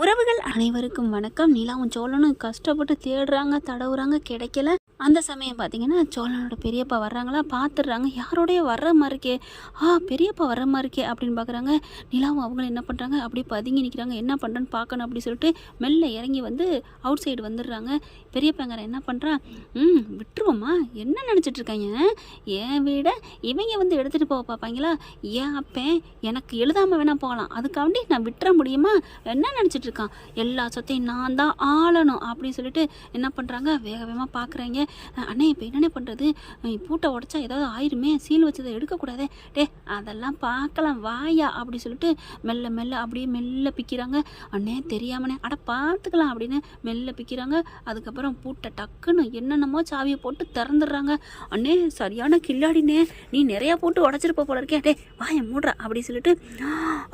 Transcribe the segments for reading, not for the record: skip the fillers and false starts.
உறவுகள் அனைவருக்கும் வணக்கம். நிலாவும் சோழனும் கஷ்டப்பட்டு தேடுறாங்க, தடவுறாங்க, கிடைக்கல. அந்த சமயம் பார்த்தீங்கன்னா சோழனோட பெரியப்பா வர்றாங்களா, பார்த்துடுறாங்க. யாரோடைய வர்ற மாதிரி இருக்கே, பெரியப்பா வர்ற மாதிரி இருக்கே அப்படின்னு பார்க்குறாங்க. நிலாவும் அவங்களும் என்ன பண்ணுறாங்க, அப்படியே பதுங்கி நிற்கிறாங்க. என்ன பண்ணுறேன்னு பார்க்கணும் அப்படின்னு சொல்லிட்டு மெல்ல இறங்கி வந்து அவுட் சைடு வந்துடுறாங்க. பெரியப்பாங்கிற என்ன பண்ணுறான், விட்டுருவோம்மா, என்ன நினச்சிட்டு இருக்காங்க, என் வீடை இவங்க வந்து எடுத்துகிட்டு போக பார்ப்பாங்களா, ஏன் அப்பேன் எனக்கு எழுதாமல் வேணால் போகலாம், அதுக்காண்டி நான் விட்டுற முடியுமா, என்ன நினச்சிட்டு இருக்கான், எல்லா சொத்தையும் நான் தான் ஆளணும் அப்படின்னு சொல்லிட்டு என்ன பண்ணுறாங்க, வேக வேகமாக பார்க்குறாங்க. அண்ணே இப்போ என்னென்ன பண்ணுறது, பூட்டை உடச்சா ஏதாவது ஆயிருமே, சீல் வச்சதை எடுக்கக்கூடாதே, அதெல்லாம் பார்க்கலாம் வாயா அப்படி சொல்லிட்டு மெல்ல மெல்ல அப்படியே மெல்ல பிக்கிறாங்க. அண்ணே தெரியாமண்ணே, பார்த்துக்கலாம் அப்படின்னு மெல்ல பிக்கிறாங்க. அதுக்கப்புறம் பூட்டை டக்குன்னு என்னென்னமோ சாவியை போட்டு திறந்துடுறாங்க. அண்ணே சரியான கில்லாடினே, நீ நிறையா போட்டு உடச்சிருப்ப போல இருக்கே, வாயை மூடுறா அப்படி சொல்லிட்டு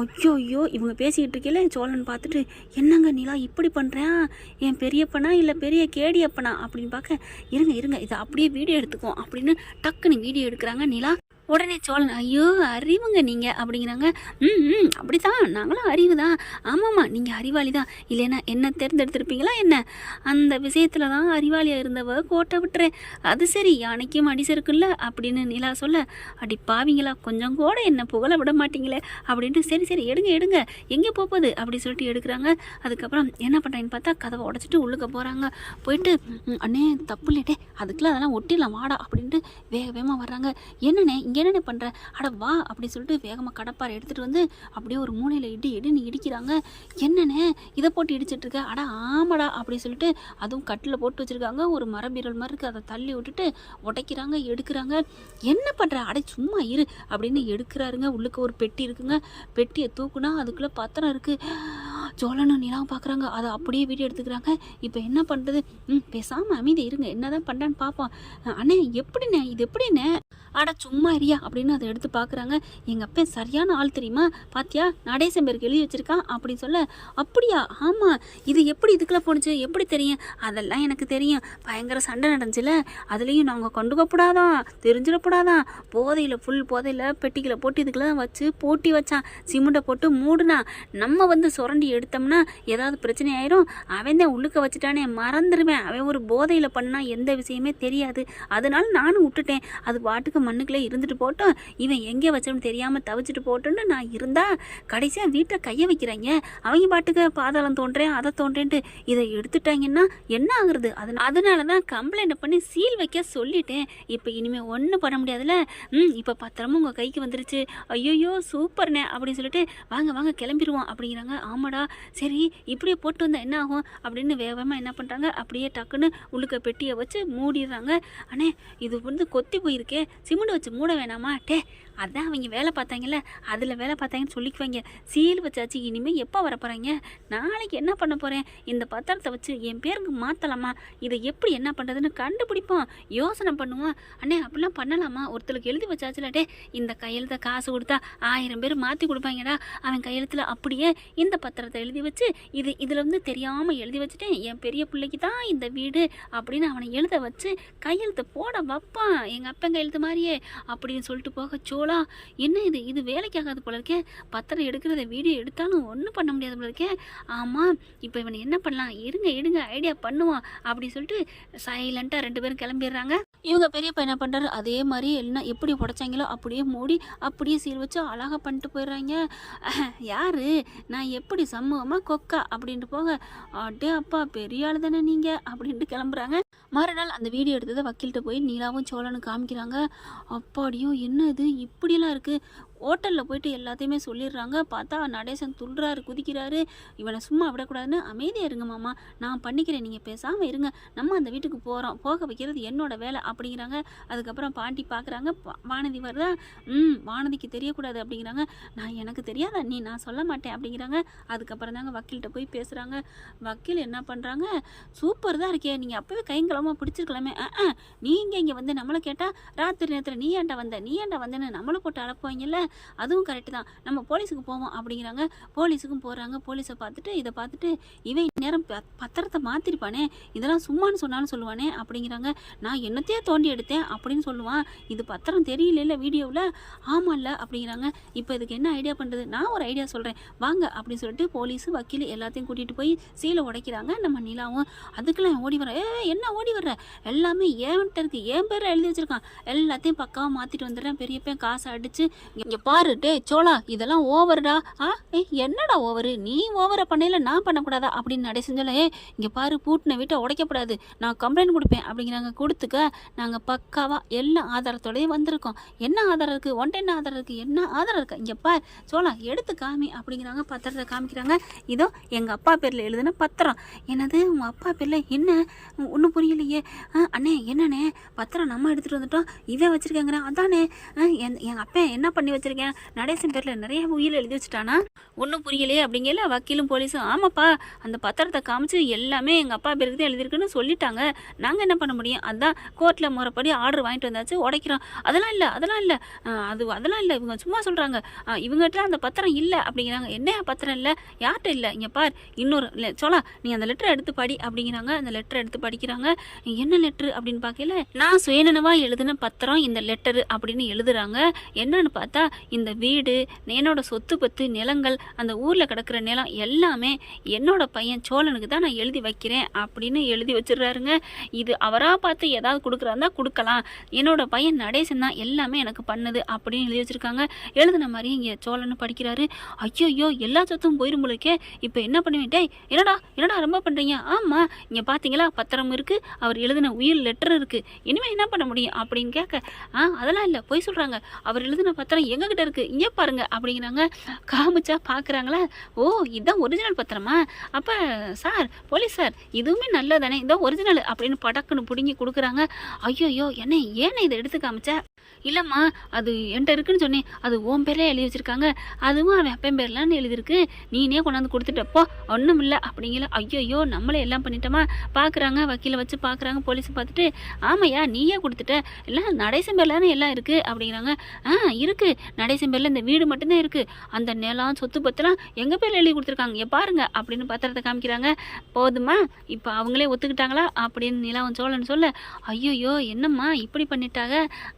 ஐயோ இவங்க பேசிக்கிட்டு இருக்கல. சோழன் பார்த்துட்டு என்னங்க நிலா இப்படி பண்ணுறேன், என் பெரியப்பனா இல்லை பெரிய கேடியப்பனா அப்படின்னு பார்க்க, இருங்க இதை அப்படியே வீடியோ எடுத்துக்குவோம் அப்படின்னு டக்குன்னு வீடியோ எடுக்கிறாங்க நிலா. உடனே சோழன் ஐயோ அறிவுங்க நீங்கள் அப்படிங்கிறாங்க. அப்படித்தான், நாங்களும் அறிவு தான். ஆமாம்மா நீங்கள் அறிவாளி தான், இல்லைன்னா என்ன தேர்ந்தெடுத்திருப்பீங்களா என்ன, அந்த விஷயத்தில் தான் அறிவாளியாக இருந்தவ கோட்டை விட்டுறேன். அது சரி, யானைக்கும் அடிசருக்குல்ல அப்படின்னு நிலா சொல்ல, அடி பாவீங்களா, கொஞ்சம் கூட என்ன புகழ விட மாட்டீங்களே அப்படின்ட்டு சரி எடுங்க எங்கே போகுது அப்படி சொல்லிட்டு எடுக்கிறாங்க. அதுக்கப்புறம் என்ன பண்ணுறாங்கன்னு பார்த்தா கதவை உடச்சிட்டு உள்ளுக்க போகிறாங்க. போயிட்டு அண்ணே தப்பு இல்லட்டே, அதுக்குள்ள அதெல்லாம் ஒட்டிடலாம் வாடா அப்படின்ட்டு வேகமாக வர்றாங்க. என்னண்ணே இங்கே என்னென்ன பண்ணுற, வா அப்படி சொல்லிட்டு வேகமாக கடப்பாரை எடுத்துகிட்டு வந்து அப்படியே ஒரு மூலையில் இடின்னு இடிக்கிறாங்க. என்னண்ணே இதை போட்டு இடிச்சிட்ருக்க, ஆமாடா அப்படி சொல்லிட்டு அதுவும் கட்டில் போட்டு வச்சுருக்காங்க. ஒரு மரபீரல் மாதிரி இருக்குது, அதை தள்ளி விட்டுட்டு உடைக்கிறாங்க, எடுக்கிறாங்க. என்ன பண்ணுற, சும்மா இரு அப்படின்னு எடுக்கிறாருங்க. உள்ளுக்கு ஒரு பெட்டி இருக்குங்க, பெட்டியை தூக்குனா அதுக்குள்ளே பத்திரம் இருக்குது. சோழனும் நிலாவும் பார்க்குறாங்க, அதை அப்படியே வீடியோ எடுத்துக்கிறாங்க. இப்போ என்ன பண்ணுறது, பேசாமல் அமைதி இருங்க, என்ன தான் பண்ணுறான்னு பார்ப்போம். அண்ணே எப்படிண்ணே இது எப்படிண்ணே, சும்மா இரியா அப்படின்னு அதை எடுத்து பார்க்குறாங்க. எங்கள் அப்பா சரியான ஆள் தெரியுமா, பாத்தியா நடேசன் பேருக்கு எழுதி வச்சுருக்கான் அப்படின்னு சொல்ல, அப்படியா, ஆமாம் இது எப்படி இதுக்குள்ளே போணுச்சு எப்படி தெரியும், அதெல்லாம் எனக்கு தெரியும், பயங்கர சண்டை நடந்துச்சுல, அதுலேயும் நாங்கள் கண்டுக்கப்படாதான், தெரிஞ்சிடப்படாதான், ஃபுல் போதையில் பெட்டிகளை போட்டு இதுக்குள்ள வச்சு போட்டி வச்சான், சிமெண்ட்டை போட்டு மூடுனா, நம்ம வந்து சுரண்டி எடுத்தோம்னா ஏதாவது பிரச்சனை ஆயிரும், அவன் தான் உள்ளுக்க வச்சுட்டானே, மறந்துடுவேன், அவன் ஒரு போதையில் பண்ணால் எந்த விஷயமே தெரியாது, அதனால நானும் விட்டுட்டேன், அது பாட்டுக்கு மண்ணுக்குள்ளே இருந்துட்டு போட்டோம், இவன் எங்கே வச்சோன்னு தெரியாமல் தவிச்சிட்டு போட்டோன்னு நான் இருந்தா கடைசியாக வீட்டை கையை வைக்கிறாங்க, அவங்க பாட்டுக்கு பாதாளம் தோன்றேன் அதை தோன்றேன்ட்டு இதை எடுத்துட்டாங்கன்னா என்ன ஆகுறது, அதனால தான் கம்ப்ளைண்ட் பண்ணி சீல் வைக்க சொல்லிட்டேன். இப்போ இனிமேல் ஒன்றும் பண்ண முடியாதுல்ல, இப்போ பத்திரமும் உங்கள் கைக்கு வந்துருச்சு, ஐயோயோ சூப்பர்ண்ணே அப்படின்னு சொல்லிட்டு வாங்க கிளம்பிடுவோம் அப்படிங்கிறாங்க. ஆமாடா சரி இப்படியே போட்டு வந்தால் என்ன ஆகும் அப்படின்னு வேகமாக என்ன பண்ணுறாங்க, அப்படியே டக்குன்னு உள்ளுக்க பெட்டியை வச்சு மூடிடுறாங்க. அண்ணே இது வந்து கொத்தி போயிருக்கே, சிமெண்ட் வச்சு மூட வேணாமா, அதான் அவங்க வேலை பார்த்தாங்கல்ல, அதில் வேலை பார்த்தாங்கன்னு சொல்லிக்குவாங்க, சீல் வச்சாச்சு, இனிமேல் எப்போ வர போகிறாங்க, நாளைக்கு என்ன பண்ண போகிறேன், இந்த பத்திரத்தை வச்சு என் பேருக்கு மாற்றலாமா, இதை எப்படி என்ன பண்ணுறதுன்னு கண்டுபிடிப்போம், யோசனை பண்ணுவோம். அண்ணே அப்படிலாம் பண்ணலாமா, ஒருத்தருக்கு எழுதி வச்சாச்சுல, இந்த கையெழுத்தை காசு கொடுத்தா 1000 பேர் மாற்றி கொடுப்பாங்கடா, அவன் கையெழுத்தில் அப்படியே இந்த பத்திரத்தை எழுதி வச்சு இதில் வந்து தெரியாமல் எழுதி வச்சுட்டேன், என் பெரிய பிள்ளைக்கு தான் இந்த வீடு அப்படின்னு அவனை எழுத வச்சு கையெழுத்து போட வைப்பான், எங்கள் அப்பன் கையெழுத்து மாதிரியே அப்படின்னு சொல்லிட்டு போக, சோழா என்ன இது வேலைக்காகாது போல இருக்கே, பத்திரம் எடுக்கிறத வீடியோ எடுத்தாலும் ஒன்றும் பண்ண முடியாது போல இருக்கே, ஆமாம் இப்போ இவனை என்ன பண்ணலாம், எடுங்க ஐடியா பண்ணுவான் அப்படி சொல்லிட்டு சைலண்ட்டாக 2 பேரும் கிளம்பிடுறாங்க. இவங்க பெரியப்பா என்ன பண்ணுறாரு, அதே மாதிரி எல்லாம் எப்படி உடைச்சாங்களோ அப்படியே மூடி அப்படியே சீல் வச்சு அழகாக பண்ணிட்டு போயிடுறாங்க. யாரு நான் எப்படி சமூகமாக கொக்கா அப்படின்ட்டு போக, அப்பா பெரிய ஆள் தானே நீங்கள் அப்படின்ட்டு கிளம்புறாங்க. மறுநாள் அந்த வீடியோ எடுத்ததை வக்கீல்கிட்ட போய் நீலாவும் சோழனும் காமிக்கிறாங்க. அப்பாடியும் என்ன இது இப்படியெல்லாம் இருக்குது, ஹோட்டலில் போயிட்டு எல்லாத்தையுமே சொல்லிடுறாங்க. பார்த்தா நடேசன் துள்ளுறாரு, குதிக்கிறாரு, இவனை சும்மா விடக்கூடாதுன்னு அமைதியாக இருங்க மாமா, நான் பண்ணிக்கிறேன், நீங்கள் பேசாமல் இருங்க, நம்ம அந்த வீட்டுக்கு போகிறோம், போக வைக்கிறது என்னோட வேலை அப்படிங்கிறாங்க. அதுக்கப்புறம் பாட்டி பார்க்குறாங்க, வானதி வருதா, வானதிக்கு தெரியக்கூடாது அப்படிங்கிறாங்க. எனக்கு தெரியாதா நீ, நான் சொல்ல மாட்டேன் அப்படிங்கிறாங்க. அதுக்கப்புறம் தாங்க வக்கீல்கிட்ட போய் பேசுகிறாங்க. வக்கீல் என்ன பண்ணுறாங்க, சூப்பர் தான் இருக்கே, நீங்கள் அப்போவே கைங்கலமாக பிடிச்சிருக்கலாமே, நீங்கள் இங்கே வந்து நம்மளை கேட்டால் ராத்திரி நேரத்தில் நீ ஏன்டா வந்தேன்னு நம்மளை போட்டு அழப்புவாங்கல்ல, அதுவும் கரெக்டு தான், நம்ம போலீஸுக்கு போவோம் அப்படிங்கிறாங்க. போலீஸுக்கும் போகிறாங்க. போலீஸை பார்த்துட்டு இதை பார்த்துட்டு இவன் நேரம் பத்திரத்தை மாற்றிருப்பானே, இதெல்லாம் சும்மானு சொன்னாலும் சொல்லுவானே அப்படிங்கிறாங்க. நான் என்னத்தையே தோண்டி எடுத்தேன் அப்படின்னு சொல்லுவான். இது பத்திரம் தெரியல வீடியோவில். ஆமாம் இல்லை அப்படிங்கிறாங்க. இப்போ இதுக்கு என்ன ஐடியா பண்ணுறது? நான் ஒரு ஐடியா சொல்கிறேன் வாங்க அப்படின்னு சொல்லிட்டு போலீஸு வக்கீல் எல்லாத்தையும் கூட்டிகிட்டு போய் சீலை உடைக்கிறாங்க. நம்ம நிலாவும் அதுக்கெல்லாம் ஓடி வர, என்ன ஓடி வர்ற, எல்லாமே ஏன்ட்ட இருக்குது, என் பேரை எழுதி வச்சுருக்கான், எல்லாத்தையும் பக்காவாக மாற்றிட்டு வந்துடுறேன், பெரியப்பேன் காசை அடித்து. இங்கே பாரு டே சோளா, இதெல்லாம் ஓவருடா. என்னடா ஓவரு, நீ ஓவரை பண்ணையில் நான் பண்ணக்கூடாதா அப்படின்னு நடை செஞ்சல. இங்கே பாரு, பூட்டின வீட்டை உடைக்கப்படாது, நான் கம்ப்ளைண்ட் கொடுப்பேன் அப்படிங்கிறாங்க. கொடுத்துக்க, நாங்கள் பக்காவாக எல்லா ஆதாரத்தோடய வந்திருக்கோம். என்ன ஆதாரம் இருக்குது, ஒன்ட்ட என்ன ஆதாரம் இருக்குது, என்ன ஆதாரம் இருக்குது, இங்கே பாரு சோளா எடுத்து காமி அப்படிங்கிறாங்க. பத்திரத்தை காமிக்கிறாங்க. இதோ எங்கள் அப்பா பேரில் எழுதுன பத்திரம். என்னது உங்கள் அப்பா பேரில்? என்ன ஒன்றும் புரியலையே. அண்ணே என்னண்ணே, பத்திரம் நம்ம எடுத்துகிட்டு வந்துட்டோம், இவன் வச்சுருக்கேங்கிறேன். அதானே எங்கள் அப்பா என்ன பண்ணி வச்சுருக்கேன், நடேசன் பேரில் நிறைய உயிர் எழுதி வச்சுட்டானா? ஒன்றும் புரியலையே அப்படிங்கல வக்கீலும் போலீஸும். ஆமாப்பா, அந்த பத்திரத்தை காமிச்சு எல்லாமே எங்கள் அப்பா பேருக்கு தான் எழுதியிருக்குன்னு சொல்லிட்டாங்க, நாங்கள் என்ன பண்ண முடியும், அதான் கோர்ட்டில் முறைப்படி ஆர்டர் வாங்கிட்டு வந்தாச்சு, உடைக்கிறோம். அதெல்லாம் இல்லை அதெல்லாம் இல்லை இவங்க சும்மா சொல்கிறாங்க, இவங்ககிட்ட அந்த பத்திரம் இல்லை அப்படிங்கிறாங்க. என்ன பத்திரம் இல்லை, யார்கிட்ட இல்லை, இங்கே பார் இன்னொரு இல்லை சோளா, நீ அந்த லெட்டரை எடுத்து படி அப்படிங்கிறாங்க. அந்த லெட்டரை எடுத்து படிக்கிறாங்க. என்ன லெட்ரு அப்படின்னு பார்க்கல, நான் சுயநனவாக எழுதின பத்திரம் இந்த லெட்டரு அப்படின்னு எழுதுறாங்க. என்னன்னு பார்த்தா இந்த வீடு, என்னோட சொத்து பத்து நிலங்கள், அந்த ஊரில் கிடக்கிற நிலம் எல்லாமே என்னோட பையன் சோழனுக்கு தான் நான் எழுதி வைக்கிறேன் அப்படின்னு எழுதி வச்சிடுறாருங்க. இது அவராக பார்த்து ஏதாவது கொடுக்குறாருந்தா கொடுக்கலாம், என்னோட பையன் நடேசன் தான் எல்லாமே எனக்கு பண்ணுது அப்படின்னு எழுதி வச்சிருக்காங்க. எழுதின மாதிரி இங்கே சோழன்னு படிக்கிறாரு. ஐயோ எல்லா சொத்தும் போயிரும் போலக்கே, இப்போ என்ன பண்ணுவேன், டேய் என்னடா ரொம்ப பண்ணுறீங்க? ஆமாம், இங்கே பார்த்தீங்களா பத்திரம் இருக்குது, அவர் எழுதின உயிர் லெட்டர் இருக்குது, இனிமேல் என்ன பண்ண முடியும் அப்படின்னு கேட்க, அதெல்லாம் இல்லை போய் சொல்கிறாங்க, அவர் எழுதின பத்திரம் எங்ககிட்ட இருக்குது, இங்கே பாருங்க அப்படிங்கிறாங்க. காமிச்சா பார்க்குறாங்களா, ஓ இதுதான் ஒரிஜினல் பத்திரமா, அப்போ சார் போலீஸ் சார் இதுவுமே நல்லதானே, இதான் ஒரிஜினல் அப்படின்னு படக்குன்னு பிடுங்கி கொடுக்குறாங்க. ஐயோ ஏன்னே இதை எடுத்து காமிச்சா? இல்லைம்மா அது என்கிட்ட இருக்குன்னு சொன்னேன், அது ஓம் பேரே எழுதி வச்சுருக்காங்க, அதுவும் அவன் அப்பன் பேர்லான்னு எழுதியிருக்கு, நீனே கொண்டாந்து கொடுத்துட்டப்போ ஒன்றும் இல்லை அப்படிங்கல. ஐயோ நம்மளே எல்லாம் பண்ணிட்டோமா? பார்க்குறாங்க, வக்கீலை வச்சு பார்க்குறாங்க, போலீஸை பார்த்துட்டு, ஆமையா நீயே கொடுத்துட்ட, இல்லை நடேசன் பேர்லான்னு எல்லாம் இருக்குது அப்படிங்கிறாங்க. இருக்குது, நடேசன் பேரில் இந்த வீடு மட்டும்தான் இருக்குது, அந்த நிலம் சொத்து பத்தெல்லாம் எங்கள் பேரில் எழுதி கொடுத்துருக்காங்க, பாருங்க அப்படின்னு பத்திரத்தை காமிக்கிறாங்க. போதுமா, இப்போ அவங்களே ஒத்துக்கிட்டாங்களா அப்படின்னு நிலாவும் சோழன் சொல்ல, ஐயோ என்னம்மா இப்படி பண்ணிட்டாங்க?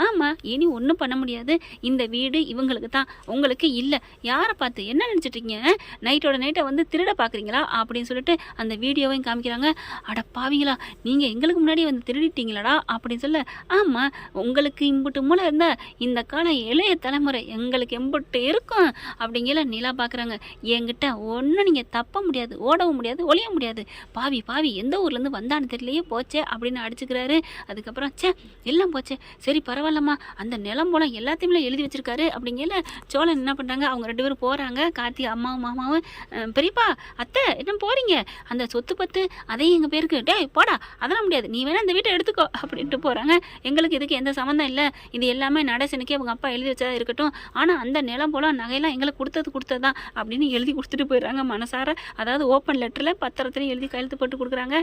ஆமாம், இனி ஒன்றும் பண்ண முடியாது, இந்த வீடு இவங்களுக்கு தான், உங்களுக்கு இல்லை. யாரை பார்த்து என்ன நினச்சிட்ருக்கீங்க, நைட்டோட நைட்டை வந்து திருட பார்க்குறீங்களா அப்படின்னு சொல்லிட்டு அந்த வீடியோவையும் காமிக்கிறாங்க. அட பாவிங்களா, நீங்கள் எங்களுக்கு முன்னாடி வந்து திருடிட்டீங்களாடா அப்படின்னு சொல்ல, ஆமாம் உங்களுக்கு இம்புட்டு மூளை இருந்தால் இந்த காலம் இளைய தலைமுறை எங்களுக்கு எம்புட்டு இருக்கும் அப்படிங்கிற நிலா பார்க்குறாங்க. என்கிட்ட ஒன்றும் நீங்கள் தப்ப முடியாது, ஓடவும் முடியாது, ஒளிய முடியாது, பாவி எந்த ஊர்லேருந்து வந்தான்னு தெரியலையே போச்சே அப்படின்னு அடிச்சுக்கிறாரு. அதுக்கப்புறம் எல்லாம் போச்சே, சரி பரவாயில்லம்மா, அந்த நிலம் போல எல்லாத்தையுமே எழுதி வச்சிருக்காரு அப்படிங்கல சோழன் என்ன பண்ணுறாங்க, அவங்க 2 பேரும் போகிறாங்க, கார்த்தி அம்மாவும் மாமாவும். பெரியப்பா அத்தை என்ன போகிறீங்க, அந்த சொத்து பத்து அதையும் எங்கள் பேருக்கு, டேய் போடா அதெல்லாம் முடியாது, நீ வேணா இந்த வீட்டை எடுத்துக்கோ அப்படின்ட்டு போகிறாங்க. எங்களுக்கு இதுக்கு எந்த சம்மந்தம் இல்லை, இது எல்லாமே நடேசனுக்கே அவங்க அப்பா எழுதி வச்சதா இருக்கட்டும், ஆனால் அந்த நிலம் போல நகையெல்லாம் எங்களுக்கு கொடுத்தது தான் அப்படின்னு எழுதி கொடுத்துட்டு போயிடுறாங்க மனசார. அதாவது ஓப்பன் லெட்டரில் பத்திரத்துலையும் எழுதி கையெழுத்து போட்டு கொடுக்குறாங்க.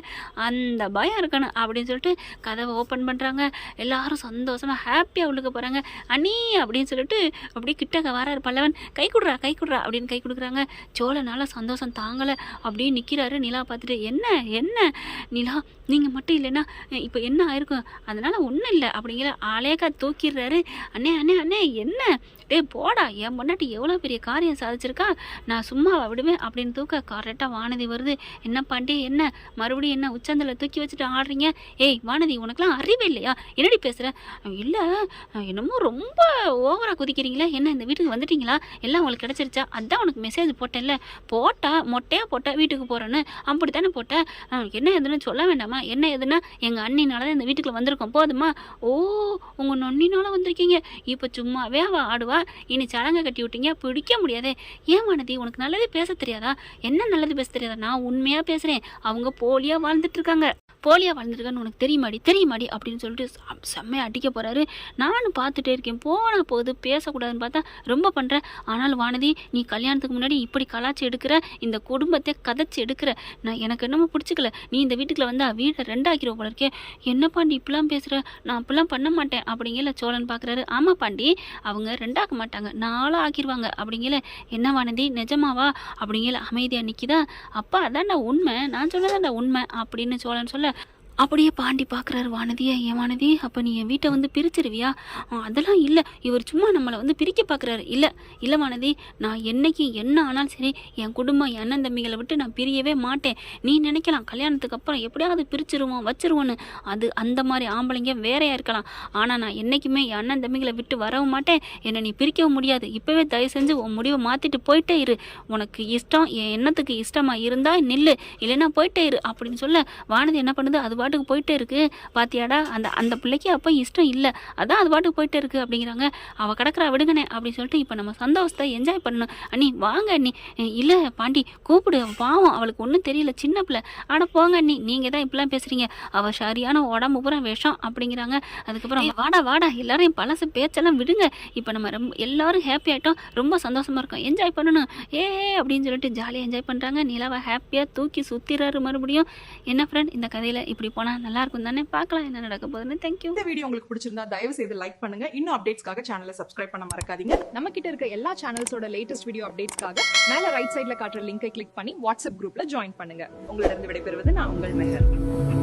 அந்த பயம் இருக்கணும் அப்படின்னு சொல்லிட்டு கதவை ஓப்பன் பண்ணுறாங்க. எல்லாரும் சந்தோஷமாக ஹாப்பியாக உள்ளுக்க போகிறாங்க. அண்ணி அப்படின்னு சொல்லிட்டு அப்படியே கிட்டக்க வராரு பல்லவன், கை கொடுறா அப்படின்னு கை கொடுக்குறாங்க. சோழனால சந்தோஷம் தாங்கலை, அப்படியே நிற்கிறாரு. நிலா பார்த்துட்டு, என்ன நிலா நீங்கள் மட்டும் இல்லைன்னா இப்போ என்ன ஆயிருக்கும், அதனால் ஒன்றும் இல்லை அப்படிங்கிற ஆலேக்கா தூக்கிடுறாரு. அண்ணே என்ன டே போடா, என் பொண்டாட்டி எவ்வளோ பெரிய காரியம் சாதிச்சிருக்கா, நான் சும்மாவா விடுவேன் அப்படின்னு தூக்க கரெக்டாக வானதி வருது. என்ன பாண்டே, என்ன மறுபடியும் என்ன உச்சந்தில் தூக்கி வச்சுட்டு ஆடுறீங்க? ஏய் வானதி, உனக்குலாம் அறிவே இல்லையா, என்னடி பேசுகிற? இல்லை என்னமோ ரொம்ப ஓவராக குதிக்கிறீங்களே, என்ன இந்த வீட்டுக்கு வந்துட்டீங்களா, எல்லாம் உங்களுக்கு கிடச்சிருச்சா, அதான் உனக்கு மெசேஜ் போட்டேன்ல, மொட்டையாக போட்ட வீட்டுக்கு போகிறேன்னு அப்படி தானே போட்டேன், என்ன எதுன்னு சொல்ல வேண்டாமா? என்ன எதுனா எங்கள் அண்ணினால தான் இந்த வீட்டுக்குள்ள வந்திருக்கோம், போதுமா? ஓ உங்கள் நொண்ணினால வந்திருக்கீங்க, இப்போ சும்மாவே அவள் ஆடுவா, இனி சடங்கை கட்டி விட்டீங்க, பிடிக்க முடியாதே. ஏன் வானதி, உனக்கு நல்லது பேச தெரியாதா? என்ன நல்லது பேச தெரியாதா? நான் உண்மையாக பேசுகிறேன், அவங்க போலியாக வாழ்ந்துட்டு இருக்காங்க. போலியா வாழ்ந்துருக்கான்னு உனக்கு தெரியுமாடி அப்படின்னு சொல்லிட்டு செம்மையாக அடிக்க போகிறாரு. நானும் பார்த்துட்டே இருக்கேன், போன போது பேசக்கூடாதுன்னு பார்த்தா ரொம்ப பண்ணுறேன். ஆனாலும் வானதி, நீ கல்யாணத்துக்கு முன்னாடி இப்படி கலாச்சி எடுக்கிற, இந்த குடும்பத்தை கதைச்சி எடுக்கிற, நான் எனக்கு என்னமோ பிடிச்சிக்கல. நீ இந்த வீட்டுக்குள்ள வந்தா வீடை ரெண்டாக்கிற போல இருக்கே. என்ன பாண்டி இப்படிலாம் பேசுகிற, நான் அப்படிலாம் பண்ண மாட்டேன் அப்படிங்கல சோழன் பார்க்குறாரு. ஆமாம் பாண்டி, அவங்க ரெண்டாக்க மாட்டாங்க, நாளாக ஆக்கிடுவாங்க அப்படிங்கல. என்ன வானதி நிஜமாவா அப்படிங்கல அமைதியாக நிற்கிதா. அப்பா அதான்டா உண்மை, நான் சொன்னதான்டா உண்மை அப்படின்னு சோழன் சொல்ல அப்படியே பாண்டி பார்க்குறாரு வானதியை. ஏன் வானதி, அப்போ நீ என் வீட்டை வந்து பிரிச்சிருவியா? அதெல்லாம் இல்லை, இவர் சும்மா நம்மளை வந்து பிரிக்க பார்க்குறாரு. இல்லை வானதி, நான் என்னைக்கு என்ன ஆனாலும் சரி என் குடும்பம் என் அண்ணன் தம்பிகளை விட்டு நான் பிரியவே மாட்டேன். நீ நினைக்கலாம் கல்யாணத்துக்கு அப்புறம் எப்படியாவது பிரிச்சிருவோம் வச்சிருவோன்னு, அது அந்த மாதிரி ஆம்பளைங்க வேறையாக இருக்கலாம். ஆனால் நான் என்றைக்குமே என் அண்ணன் தம்பிகளை விட்டு வரவும் மாட்டேன், என்னை நீ பிரிக்கவும் முடியாது. இப்போவே தயவு செஞ்சு உன் முடிவை மாற்றிட்டு போயிட்டே இரு. உனக்கு இஷ்டம், என் எண்ணத்துக்கு இஷ்டமாக இருந்தால் நில்லு, இல்லைன்னா போயிட்டே இரு அப்படின்னு சொல்ல வானதி என்ன பண்ணுது, அது பாட்டுக்கு போயிட்டே இருக்கு. பாத்தியாடா, அந்த பிள்ளைக்கு அப்போ இஷ்டம் இல்லை, அதான் அது பாட்டுக்கு போயிட்டே இருக்கு அப்படிங்கிறாங்க. அவள் கிடக்குறா விடுங்கண்ணே அப்படின்னு சொல்லிட்டு இப்போ நம்ம சந்தோஷத்தை என்ஜாய் பண்ணணும். அண்ணி வாங்க அண்ணி. இல்லை பாண்டி கூப்பிடு, பாவம் அவளுக்கு ஒன்றும் தெரியல, சின்ன பிள்ளை. ஆனால் போங்க அண்ணி, நீங்கள் தான் இப்படிலாம் பேசுகிறீங்க, அவள் சரியான உடம்பு பூரா விஷம் அப்படிங்கிறாங்க. அதுக்கப்புறம் வாடா எல்லாரும் பழசு பேச்செல்லாம் விடுங்க, இப்போ நம்ம ரொம்ப எல்லாரும் ஹாப்பி ஆகிட்டோம், ரொம்ப சந்தோஷமாக இருக்கும், என்ஜாய் பண்ணணும் அப்படின்னு சொல்லிட்டு ஜாலியாக என்ஜாய் பண்ணுறாங்க. நிலாவை ஹாப்பியாக தூக்கி சுற்றிறாரு மறுபடியும். என்ன ஃப்ரெண்ட், இந்த கதையில் இப்படி போனால் நல்லா இருக்கும் தானே? பார்க்கலாம் என்ன நடக்க போகுதுன்னு. தேங்க்யூ. இந்த வீடியோ உங்களுக்கு பிடிச்சிருந்தா தயவு செய்து லைக் பண்ணுங்க. இன்னும் அப்டேட்ஸ்க்காக சேனலை சப்ஸ்கிரைப் பண்ண மறக்காதீங்க. நம்ம கிட்ட இருக்க எல்லா சேனல்ஸோட லேட்டஸ்ட் வீடியோ அப்டேட்ஸ்க்காக மேல ரைட் சைடுல காட்டுற லிங்கை கிளிக் பண்ணி வாட்ஸ்அப் குரூப்ல ஜாயின் பண்ணுங்க. உங்களிடம் விடைபெறுவது நான் உங்கள் மெஹர்.